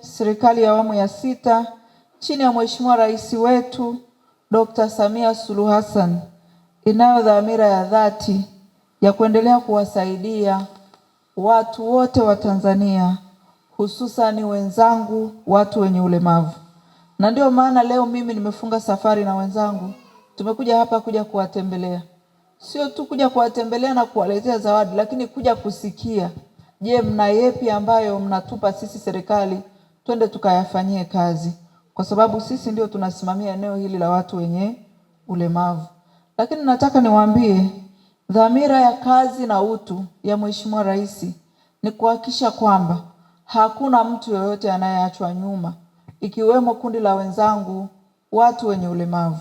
serikali ya awamu ya 6 chini ya Mheshimiwa Rais wetu Dr. Samia Suluhu Hassan inayo dhamira ya dhati ya kuendelea kuwasaidia watu wote wa Tanzania, hususani wenzangu watu wenye ulemavu. Na ndio maana leo mimi nimefunga safari na wenzangu, tumekuja hapa kuja kuwatembelea. Sio tu kuja kuwatembelea na kuwaletea zawadi, lakini kuja kusikia, je, mna yepi ambayo mnatupa sisi serikali twende tukayafanyie kazi, kwa sababu sisi ndio tunasimamia eneo hili la watu wenye ulemavu. Lakini nataka niwaambie dhamira ya kazi na utu ya Mheshimiwa Rais ni kuhakikisha kwamba hakuna mtu yoyote anayeachwa nyuma, ikiwemo kundi la wenzangu watu wenye ulemavu.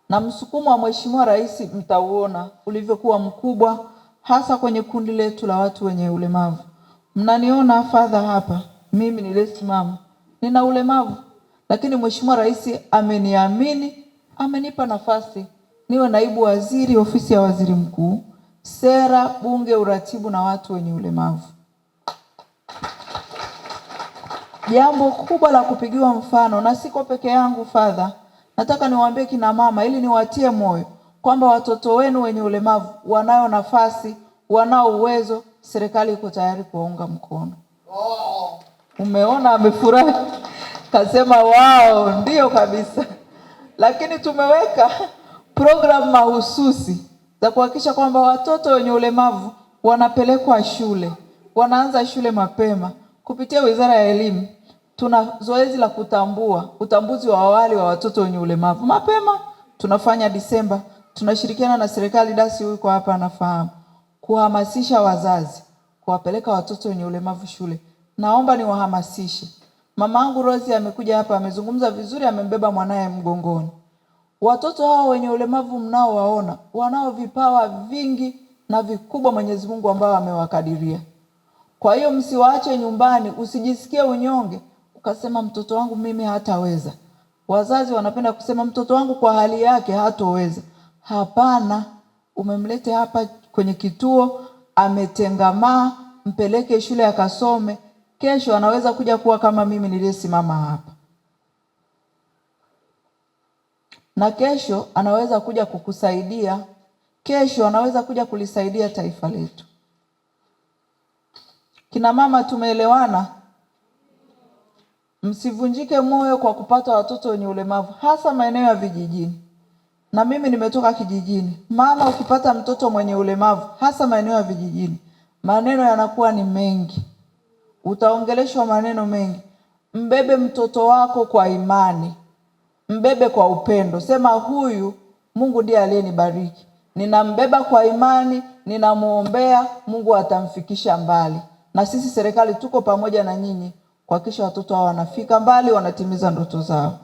Na msukumo wa Mheshimiwa Rais mtauona ulivyokuwa mkubwa, hasa kwenye kundi letu la watu wenye ulemavu. Mnaniona fadha hapa, mimi nilisimama, nina ulemavu, lakini Mheshimiwa Rais ameniamini, amenipa nafasi niwe naibu waziri ofisi ya waziri mkuu, sera, bunge, uratibu na watu wenye ulemavu. Jambo kubwa la kupigiwa mfano, na siko peke yangu fadha. Nataka niwaambie kina mama ili niwatie moyo kwamba watoto wenu wenye ulemavu wanao nafasi, wanao uwezo, serikali iko tayari kuwaunga mkono. Umeona amefurahi. Kasema wao, ndio kabisa. Lakini tumeweka programu mahususi za kuhakikisha kwamba watoto wenye ulemavu wanapelekwa shule, wanaanza shule mapema. Kupitia Wizara ya Elimu tuna zoezi la utambuzi wa awali wa watoto wenye ulemavu mapema, tunafanya Disemba. Tunashirikiana na serikali, dasi huyu kwa hapa anafahamu, kuhamasisha wazazi kuwapeleka watoto wenye ulemavu shule. Naomba niwahamasishe. Mamangu Rozi amekuja hapa, amezungumza vizuri, amembeba mwanae mgongoni. Watoto hao wenye ulemavu mnaowaona wanao vipawa vingi na vikubwa Mwenyezi Mungu ambao amewakadiria. Kwa hiyo msiwaache nyumbani, usijisikie unyonge ukasema mtoto wangu mimi hataweza. Wazazi wanapenda kusema mtoto wangu kwa hali yake hatoweza. Hapana, umemlete hapa kwenye kituo, ametengamaa, mpeleke shule akasome. Kesho anaweza kuja kuwa kama mimi niliyesimama hapa. Na kesho anaweza kuja kukusaidia, kesho anaweza kuja kulisaidia taifa letu. Kina mama tumeelewana? Msivunjike moyo kwa kupata watoto wenye ulemavu, hasa maeneo ya vijijini. Na mimi nimetoka kijijini. Mama, ukipata mtoto mwenye ulemavu, hasa maeneo ya vijijini, maneno yanakuwa ni mengi. Utaongeleshwa maneno mengi. Mbebe mtoto wako kwa imani. Mbebe kwa upendo. Sema huyu Mungu ndiye aliyenibariki. Ninambeba kwa imani, ninamuombea, Mungu atamfikisha mbali. Na sisi serikali tuko pamoja na nyinyi kuhakikisha watoto hao wanafika mbali, wanatimiza ndoto zao.